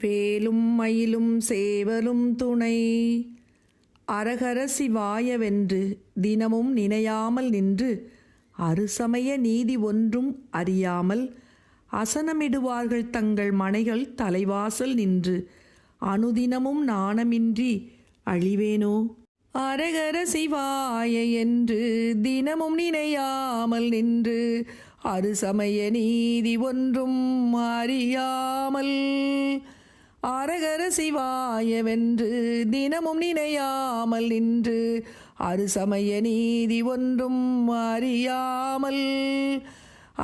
வேலும் மயிலும் சேவலும் துணை. அரகர சிவாயவென்று தினமும் நினையாமல் நின்று அறுசமய நீதி ஒன்றும் அறியாமல் அசனமிடுவார்கள் தங்கள் மனைகள் தலைவாசல் நின்று அனுதினமும் நாணமின்றி அழிவேனோ. அரகர சிவாய என்று தினமும் நினையாமல் நின்று அறுசமய நீதி ஒன்றும் அறியாமல். அரகர சிவாயவென்று தினமும் நினையாமல் நின்று அறுசமய நீதி ஒன்றும் அறியாமல்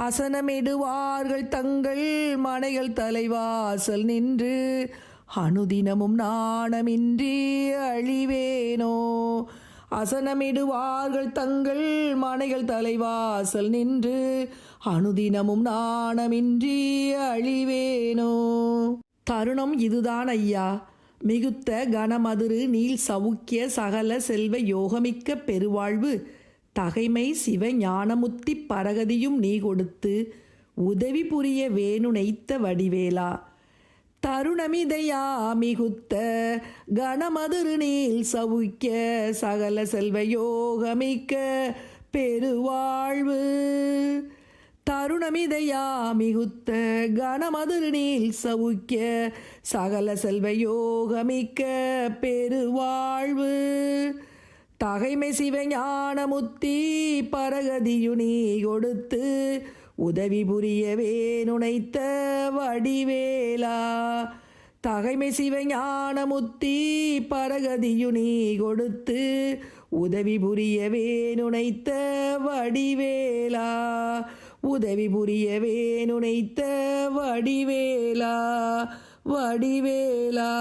அசனமிடுவார்கள் தங்கள் மனைகள் தலைவாசல் நின்று அனுதினமும் நாணமின்றி அழிவேனோ. அசனமிடுவார்கள் தங்கள் மனைகள் தலைவாசல் நின்று அனுதினமும் நாணமின்றி அழிவேனோ. தருணம் இதுதான் ஐயா. மிகுத்த கனமதுரு நீள் சவுக்கிய சகல செல்வ யோகமிக்க பெருவாழ்வு தகைமை சிவ ஞானமுத்தி பரகதியும் நீ கொடுத்து உதவி புரிய வேணுனைத்த வடிவேலா. தருணமிதையா மிகுத்த கனமதுரு நீள் சவுக்கிய சகல செல்வ யோகமிக்க பெருவாழ்வு. தருணமிதையா மிகுத்த கனமதுரு நீள் சவுக்கிய சகல செல்வ யோகமிக்க பெருவாழ்வு தகைமை சிவஞானமுத்தி பரகதியு நீ கொடுத்து உதவி புரியவே நுணைத்த வடிவேலா. தகைமை சிவஞானமுத்தி பரகதியு நீ கொடுத்து உதவி புரியவே நுணைத்த வடிவேலா. உதவி புரியவே நுணைத்த வடிவேலா. வடிவேலா.